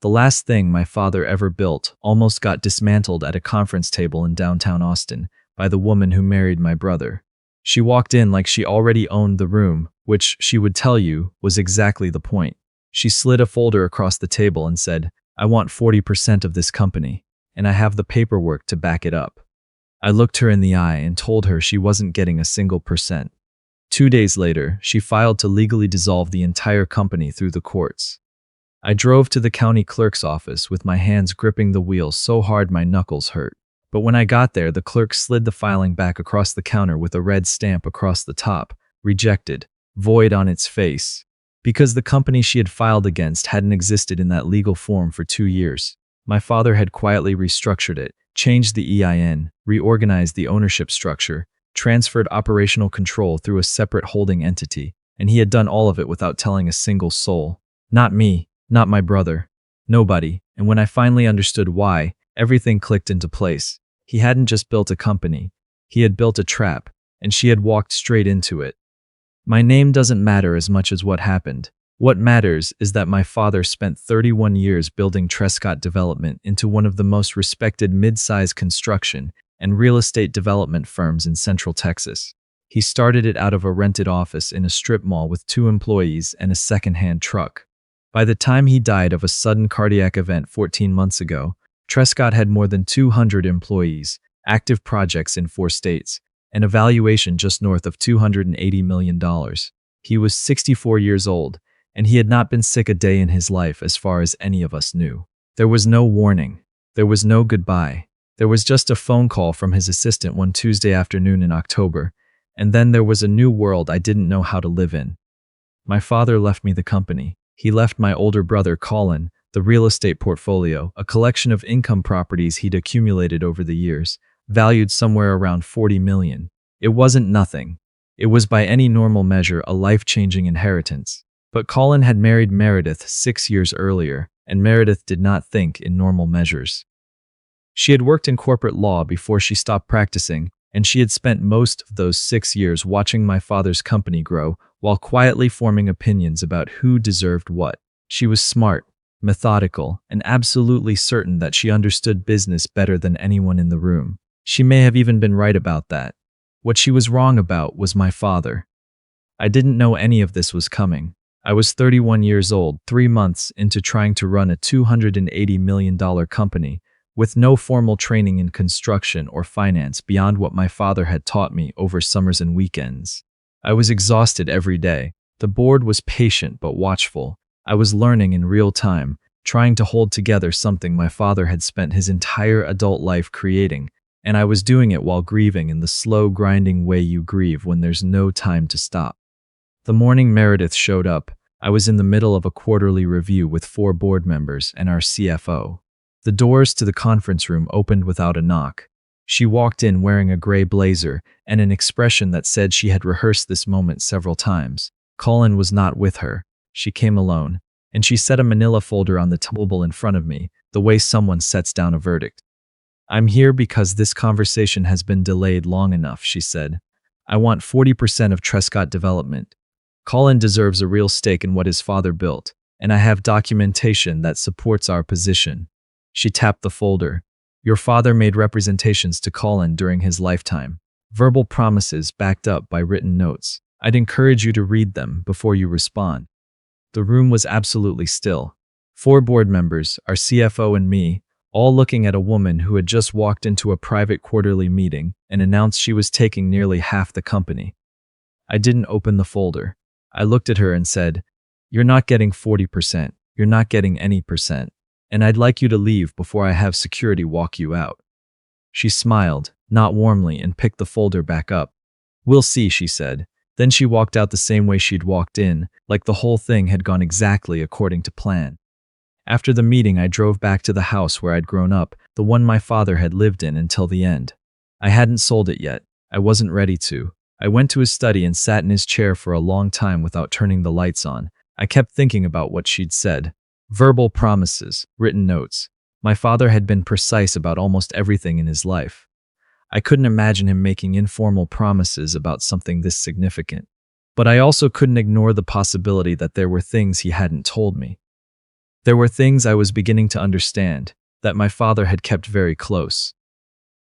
The last thing my father ever built almost got dismantled at a conference table in downtown Austin by the woman who married my brother. She walked in like she already owned the room, which she would tell you was exactly the point. She slid a folder across the table and said, "I want 40% of this company, and I have the paperwork to back it up." I looked her in the eye and told her she wasn't getting a single percent. 2 days later, she filed to legally dissolve the entire company through the courts. I drove to the county clerk's office with my hands gripping the wheel so hard my knuckles hurt. But when I got there, the clerk slid the filing back across the counter with a red stamp across the top, rejected, void on its face. Because the company she had filed against hadn't existed in that legal form for 2 years. My father had quietly restructured it, changed the EIN, reorganized the ownership structure, transferred operational control through a separate holding entity, and he had done all of it without telling a single soul. Not me, not my brother, nobody. And when I finally understood why, everything clicked into place. He hadn't just built a company, he had built a trap, and she had walked straight into it. My name doesn't matter as much as what happened. What matters is that my father spent 31 years building Trescott Development into one of the most respected mid-size construction and real estate development firms in Central Texas. He started it out of a rented office in a strip mall with 2 employees and a second-hand truck. By the time he died of a sudden cardiac event 14 months ago, Trescott had more than 200 employees, active projects in 4 states, and a valuation just north of $280 million. He was 64 years old, and he had not been sick a day in his life as far as any of us knew. There was no warning. There was no goodbye. There was just a phone call from his assistant one Tuesday afternoon in October, and then there was a new world I didn't know how to live in. My father left me the company. He left my older brother Colin the real estate portfolio, a collection of income properties he'd accumulated over the years, valued somewhere around $40 million. It wasn't nothing. It was by any normal measure a life-changing inheritance. But Colin had married Meredith 6 years earlier, and Meredith did not think in normal measures. She had worked in corporate law before she stopped practicing, and she had spent most of those 6 years watching my father's company grow while quietly forming opinions about who deserved what. She was smart, methodical, and absolutely certain that she understood business better than anyone in the room. She may have even been right about that. What she was wrong about was my father. I didn't know any of this was coming. I was 31 years old, 3 months into trying to run a $280 million company, with no formal training in construction or finance beyond what my father had taught me over summers and weekends. I was exhausted every day. The board was patient but watchful. I was learning in real time, trying to hold together something my father had spent his entire adult life creating, and I was doing it while grieving in the slow, grinding way you grieve when there's no time to stop. The morning Meredith showed up, I was in the middle of a quarterly review with 4 board members and our CFO. The doors to the conference room opened without a knock. She walked in wearing a gray blazer and an expression that said she had rehearsed this moment several times. Colin was not with her. She came alone, and she set a manila folder on the table in front of me, the way someone sets down a verdict. "I'm here because this conversation has been delayed long enough," she said. "I want 40% of Trescott Development. Colin deserves a real stake in what his father built, and I have documentation that supports our position." She tapped the folder. "Your father made representations to Colin during his lifetime, verbal promises backed up by written notes. I'd encourage you to read them before you respond." The room was absolutely still. 4 board members, our CFO and me, all looking at a woman who had just walked into a private quarterly meeting and announced she was taking nearly half the company. I didn't open the folder. I looked at her and said, "You're not getting 40%. You're not getting any percent. And I'd like you to leave before I have security walk you out." She smiled, not warmly, and picked the folder back up. "We'll see," she said. Then she walked out the same way she'd walked in, like the whole thing had gone exactly according to plan. After the meeting, I drove back to the house where I'd grown up, the one my father had lived in until the end. I hadn't sold it yet. I wasn't ready to. I went to his study and sat in his chair for a long time without turning the lights on. I kept thinking about what she'd said. Verbal promises, written notes. My father had been precise about almost everything in his life. I couldn't imagine him making informal promises about something this significant. But I also couldn't ignore the possibility that there were things he hadn't told me. There were things I was beginning to understand that my father had kept very close.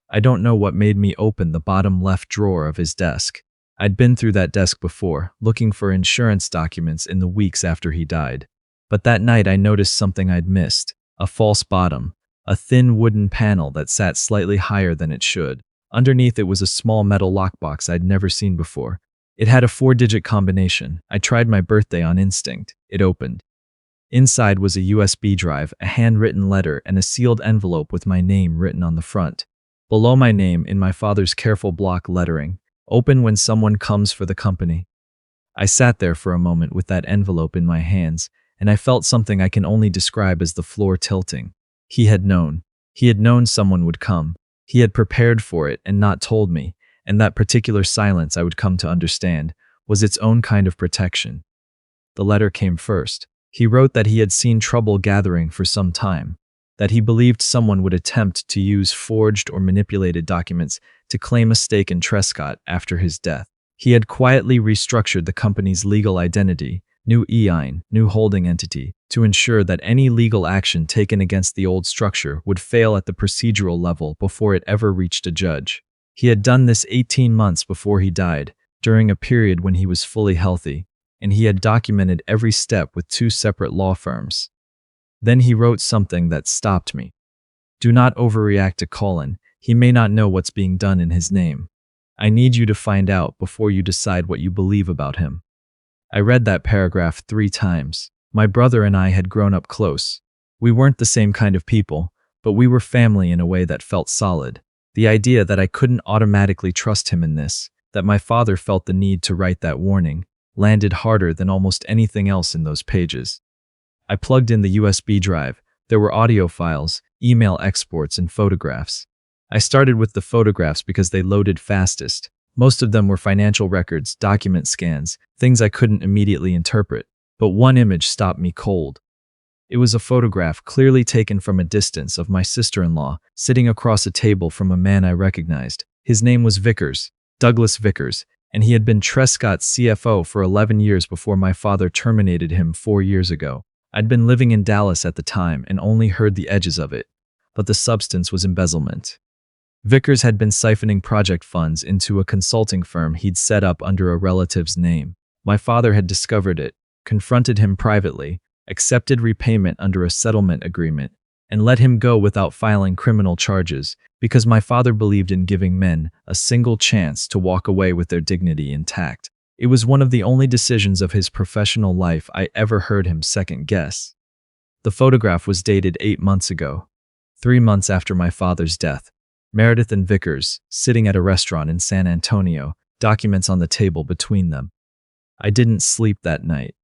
I don't know what made me open the bottom left drawer of his desk. I'd been through that desk before, looking for insurance documents in the weeks after he died. But that night I noticed something I'd missed, a false bottom, a thin wooden panel that sat slightly higher than it should. Underneath it was a small metal lockbox I'd never seen before. It had a 4-digit combination. I tried my birthday on instinct. It opened. Inside was a USB drive, a handwritten letter, and a sealed envelope with my name written on the front. Below my name, in my father's careful block lettering, "Open when someone comes for the company." I sat there for a moment with that envelope in my hands, and I felt something I can only describe as the floor tilting. He had known. He had known someone would come. He had prepared for it and not told me, and that particular silence, I would come to understand, was its own kind of protection. The letter came first. He wrote that he had seen trouble gathering for some time, that he believed someone would attempt to use forged or manipulated documents to claim a stake in Trescott after his death. He had quietly restructured the company's legal identity, new EIN, new holding entity, to ensure that any legal action taken against the old structure would fail at the procedural level before it ever reached a judge. He had done this 18 months before he died, during a period when he was fully healthy, and he had documented every step with 2 separate law firms. Then he wrote something that stopped me. "Do not overreact to Colin. He may not know what's being done in his name. I need you to find out before you decide what you believe about him." I read that paragraph 3 times. My brother and I had grown up close. We weren't the same kind of people, but we were family in a way that felt solid. The idea that I couldn't automatically trust him in this, that my father felt the need to write that warning, landed harder than almost anything else in those pages. I plugged in the USB drive. There were audio files, email exports, and photographs. I started with the photographs because they loaded fastest. Most of them were financial records, document scans, things I couldn't immediately interpret. But one image stopped me cold. It was a photograph clearly taken from a distance of my sister-in-law, sitting across a table from a man I recognized. His name was Vickers, Douglas Vickers, and he had been Trescott's CFO for 11 years before my father terminated him 4 years ago. I'd been living in Dallas at the time and only heard the edges of it, but the substance was embezzlement. Vickers had been siphoning project funds into a consulting firm he'd set up under a relative's name. My father had discovered it, confronted him privately, accepted repayment under a settlement agreement, and let him go without filing criminal charges because my father believed in giving men a single chance to walk away with their dignity intact. It was one of the only decisions of his professional life I ever heard him second guess. The photograph was dated 8 months ago, 3 months after my father's death. Meredith and Vickers, sitting at a restaurant in San Antonio, documents on the table between them. I didn't sleep that night.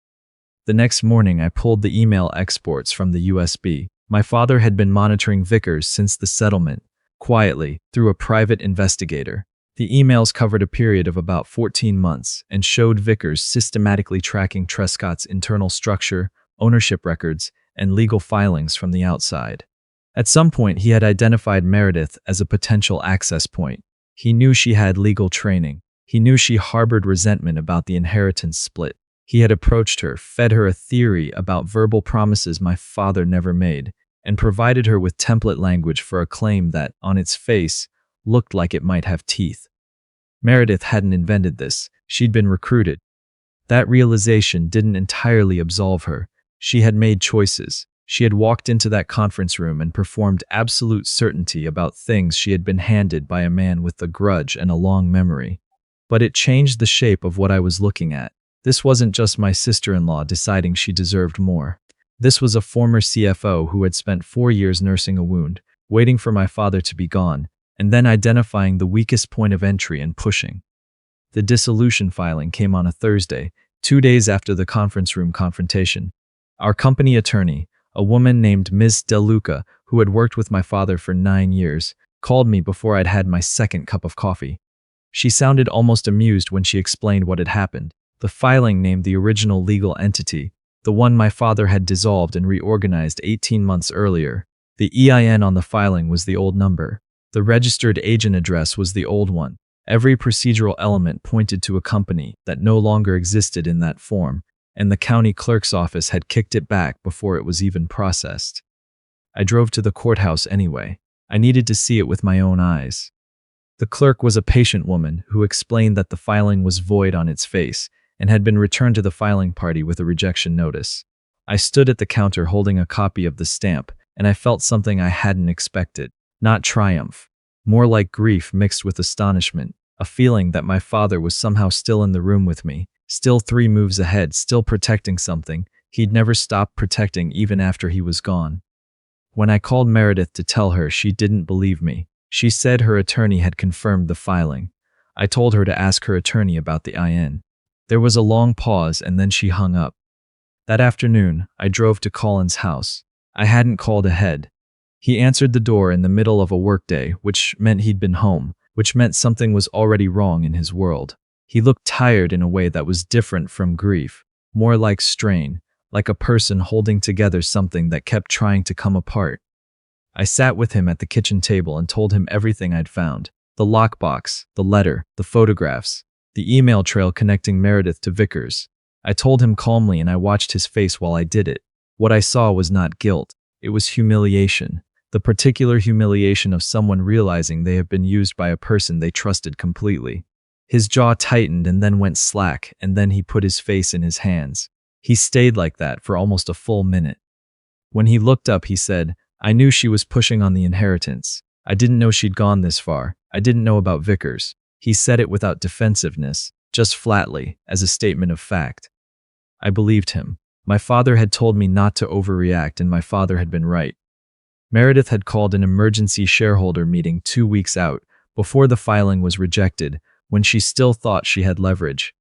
The next morning, I pulled the email exports from the USB. My father had been monitoring Vickers since the settlement, quietly, through a private investigator. The emails covered a period of about 14 months and showed Vickers systematically tracking Trescott's internal structure, ownership records, and legal filings from the outside. At some point, he had identified Meredith as a potential access point. He knew she had legal training. He knew she harbored resentment about the inheritance split. He had approached her, fed her a theory about verbal promises my father never made, and provided her with template language for a claim that, on its face, looked like it might have teeth. Meredith hadn't invented this. She'd been recruited. That realization didn't entirely absolve her. She had made choices. She had walked into that conference room and performed absolute certainty about things she had been handed by a man with a grudge and a long memory. But it changed the shape of what I was looking at. This wasn't just my sister-in-law deciding she deserved more. This was a former CFO who had spent 4 years nursing a wound, waiting for my father to be gone, and then identifying the weakest point of entry and pushing. The dissolution filing came on a Thursday, 2 days after the conference room confrontation. Our company attorney, a woman named Ms. DeLuca, who had worked with my father for 9 years, called me before I'd had my second cup of coffee. She sounded almost amused when she explained what had happened. The filing named the original legal entity, the one my father had dissolved and reorganized 18 months earlier. The EIN on the filing was the old number. The registered agent address was the old one. Every procedural element pointed to a company that no longer existed in that form, and the county clerk's office had kicked it back before it was even processed. I drove to the courthouse anyway. I needed to see it with my own eyes. The clerk was a patient woman who explained that the filing was void on its face and had been returned to the filing party with a rejection notice. I stood at the counter holding a copy of the stamp, and I felt something I hadn't expected. Not triumph, more like grief mixed with astonishment, a feeling that my father was somehow still in the room with me, still 3 moves ahead, still protecting something he'd never stopped protecting even after he was gone. When I called Meredith to tell her, she didn't believe me. She said her attorney had confirmed the filing. I told her to ask her attorney about the IN. There was a long pause and then she hung up. That afternoon, I drove to Colin's house. I hadn't called ahead. He answered the door in the middle of a workday, which meant he'd been home, which meant something was already wrong in his world. He looked tired in a way that was different from grief, more like strain, like a person holding together something that kept trying to come apart. I sat with him at the kitchen table and told him everything I'd found. The lockbox, the letter, the photographs, the email trail connecting Meredith to Vickers. I told him calmly and I watched his face while I did it. What I saw was not guilt. It was humiliation. The particular humiliation of someone realizing they have been used by a person they trusted completely. His jaw tightened and then went slack, and then he put his face in his hands. He stayed like that for almost a full minute. When he looked up, he said, "I knew she was pushing on the inheritance. I didn't know she'd gone this far. I didn't know about Vickers." He said it without defensiveness, just flatly, as a statement of fact. I believed him. My father had told me not to overreact, and my father had been right. Meredith had called an emergency shareholder meeting 2 weeks out, before the filing was rejected, when she still thought she had leverage.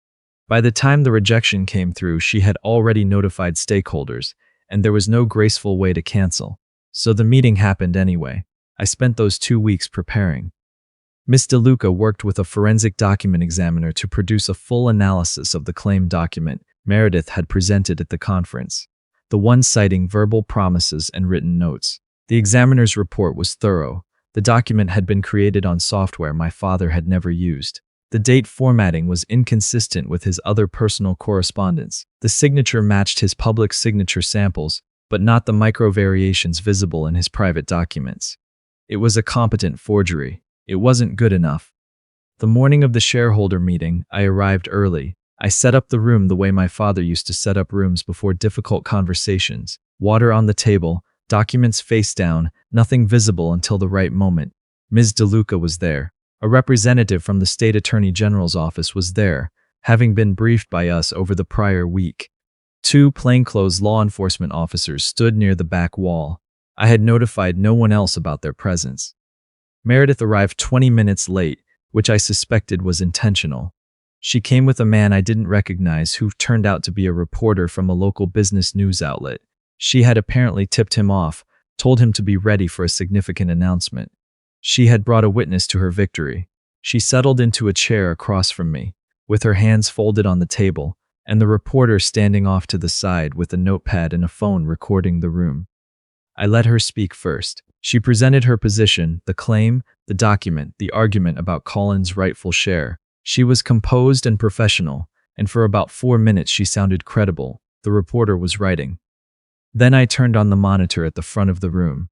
By the time the rejection came through, she had already notified stakeholders, and there was no graceful way to cancel. So the meeting happened anyway. I spent those 2 weeks preparing. Ms. DeLuca worked with a forensic document examiner to produce a full analysis of the claim document Meredith had presented at the conference, the one citing verbal promises and written notes. The examiner's report was thorough. The document had been created on software my father had never used. The date formatting was inconsistent with his other personal correspondence. The signature matched his public signature samples, but not the micro variations visible in his private documents. It was a competent forgery. It wasn't good enough. The morning of the shareholder meeting, I arrived early. I set up the room the way my father used to set up rooms before difficult conversations. Water on the table, documents face down, nothing visible until the right moment. Ms. DeLuca was there. A representative from the state attorney general's office was there, having been briefed by us over the prior week. 2 plainclothes law enforcement officers stood near the back wall. I had notified no one else about their presence. Meredith arrived 20 minutes late, which I suspected was intentional. She came with a man I didn't recognize who turned out to be a reporter from a local business news outlet. She had apparently tipped him off, told him to be ready for a significant announcement. She had brought a witness to her victory. She settled into a chair across from me, with her hands folded on the table, and the reporter standing off to the side with a notepad and a phone recording the room. I let her speak first. She presented her position, the claim, the document, the argument about Colin's rightful share. She was composed and professional, and for about 4 minutes she sounded credible. The reporter was writing. Then I turned on the monitor at the front of the room.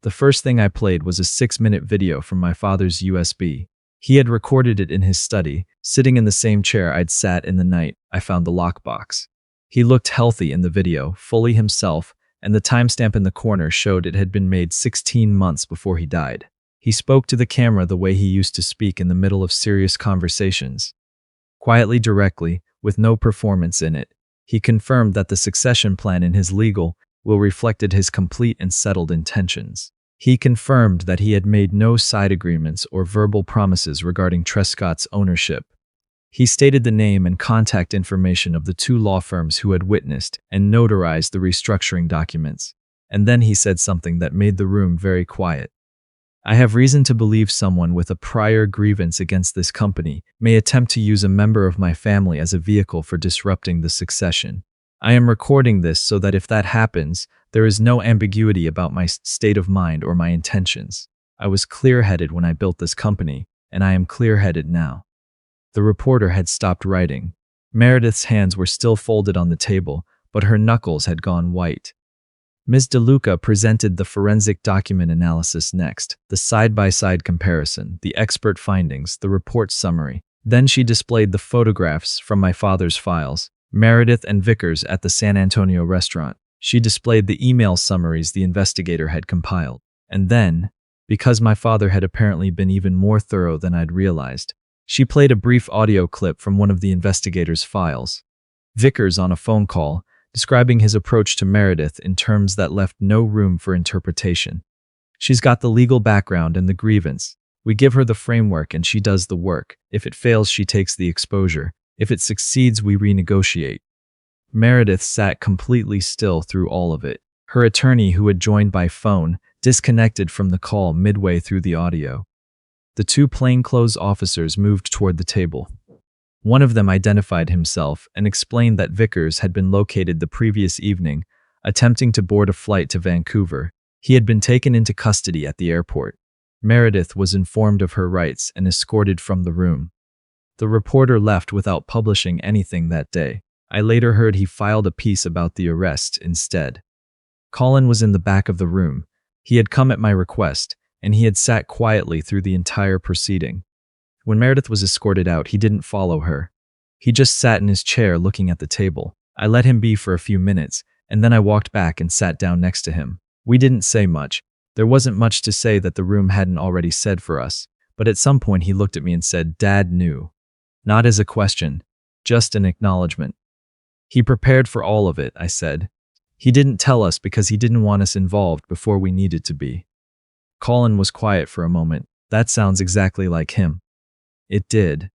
The first thing I played was a 6-minute video from my father's USB. He had recorded it in his study, sitting in the same chair I'd sat in the night I found the lockbox. He looked healthy in the video, fully himself, and the timestamp in the corner showed it had been made 16 months before he died. He spoke to the camera the way he used to speak in the middle of serious conversations. Quietly, directly, with no performance in it, he confirmed that the succession plan in his legal will reflected his complete and settled intentions. He confirmed that he had made no side agreements or verbal promises regarding Trescott's ownership. He stated the name and contact information of the 2 law firms who had witnessed and notarized the restructuring documents. And then he said something that made the room very quiet. "I have reason to believe someone with a prior grievance against this company may attempt to use a member of my family as a vehicle for disrupting the succession. I am recording this so that if that happens, there is no ambiguity about my state of mind or my intentions. I was clear-headed when I built this company, and I am clear-headed now." The reporter had stopped writing. Meredith's hands were still folded on the table, but her knuckles had gone white. Ms. DeLuca presented the forensic document analysis next, the side-by-side comparison, the expert findings, the report summary. Then she displayed the photographs from my father's files, Meredith and Vickers at the San Antonio restaurant. She displayed the email summaries the investigator had compiled. And then, because my father had apparently been even more thorough than I'd realized, she played a brief audio clip from one of the investigator's files. Vickers on a phone call, describing his approach to Meredith in terms that left no room for interpretation. She's got the legal background and the grievance. We give her the framework and she does the work. If it fails, she takes the exposure. If it succeeds, we renegotiate. Meredith sat completely still through all of it. Her attorney, who had joined by phone, disconnected from the call midway through the audio. The two plainclothes officers moved toward the table. One of them identified himself and explained that Vickers had been located the previous evening, attempting to board a flight to Vancouver. He had been taken into custody at the airport. Meredith was informed of her rights and escorted from the room. The reporter left without publishing anything that day. I later heard he filed a piece about the arrest instead. Colin was in the back of the room. He had come at my request, and he had sat quietly through the entire proceeding. When Meredith was escorted out, he didn't follow her. He just sat in his chair looking at the table. I let him be for a few minutes, and then I walked back and sat down next to him. We didn't say much. There wasn't much to say that the room hadn't already said for us, but at some point he looked at me and said, "Dad knew." Not as a question, just an acknowledgement. "He prepared for all of it," I said. "He didn't tell us because he didn't want us involved before we needed to be." Colin was quiet for a moment. That sounds exactly like him. It did.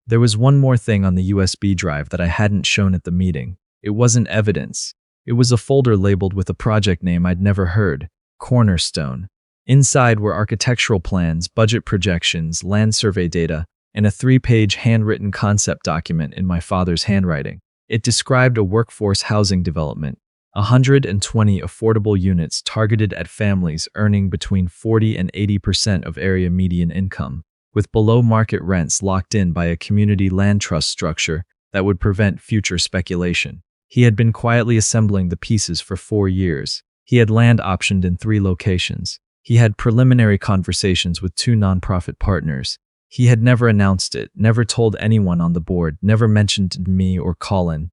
There was one more thing on the USB drive that I hadn't shown at the meeting. It wasn't evidence. It was a folder labeled with a project name I'd never heard, Cornerstone. Inside were architectural plans, budget projections, land survey data, and a 3-page handwritten concept document in my father's handwriting. It described a workforce housing development, 120 affordable units targeted at families earning between 40 and 80% of area median income, with below-market rents locked in by a community land trust structure that would prevent future speculation. He had been quietly assembling the pieces for 4 years. He had land optioned in 3 locations. He had preliminary conversations with 2 nonprofit partners. He had never announced it, never told anyone on the board, never mentioned me or Colin.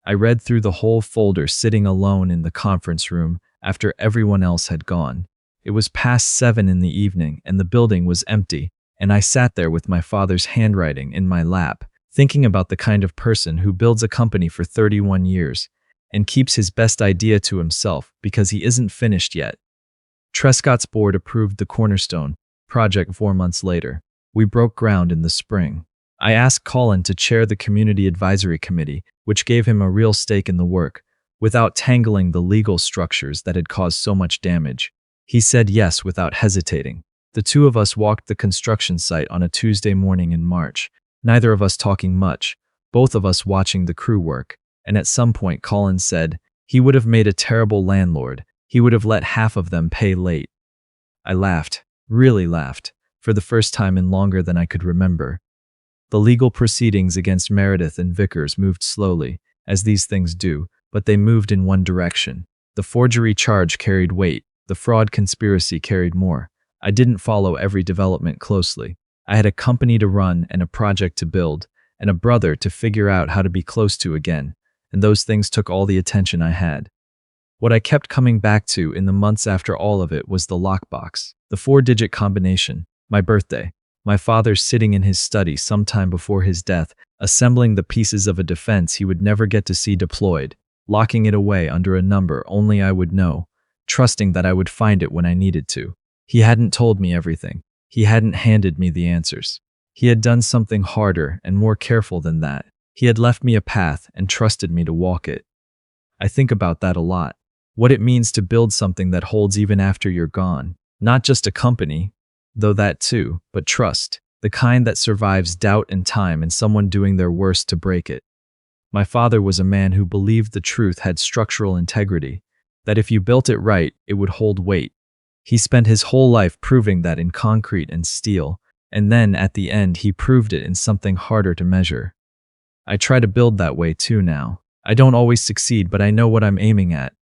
I read through the whole folder sitting alone in the conference room after everyone else had gone. It was past 7 in the evening and the building was empty, and I sat there with my father's handwriting in my lap, thinking about the kind of person who builds a company for 31 years and keeps his best idea to himself because he isn't finished yet. Trescott's board approved the Cornerstone project 4 months later. We broke ground in the spring. I asked Colin to chair the Community Advisory Committee, which gave him a real stake in the work, without tangling the legal structures that had caused so much damage. He said yes without hesitating. The 2 of us walked the construction site on a Tuesday morning in March, neither of us talking much, both of us watching the crew work, and at some point Colin said he would have made a terrible landlord. He would have let half of them pay late. I laughed, really laughed, for the first time in longer than I could remember. The legal proceedings against Meredith and Vickers moved slowly, as these things do, but they moved in one direction. The forgery charge carried weight, the fraud conspiracy carried more. I didn't follow every development closely. I had a company to run and a project to build, and a brother to figure out how to be close to again, and those things took all the attention I had. What I kept coming back to in the months after all of it was the lockbox, the 4-digit combination, my birthday, my father sitting in his study sometime before his death, assembling the pieces of a defense he would never get to see deployed, locking it away under a number only I would know, trusting that I would find it when I needed to. He hadn't told me everything. He hadn't handed me the answers. He had done something harder and more careful than that. He had left me a path and trusted me to walk it. I think about that a lot. What it means to build something that holds even after you're gone. Not just a company, though that too, but trust. The kind that survives doubt and time and someone doing their worst to break it. My father was a man who believed the truth had structural integrity, that if you built it right, it would hold weight. He spent his whole life proving that in concrete and steel, and then at the end he proved it in something harder to measure. I try to build that way too now. I don't always succeed, but I know what I'm aiming at.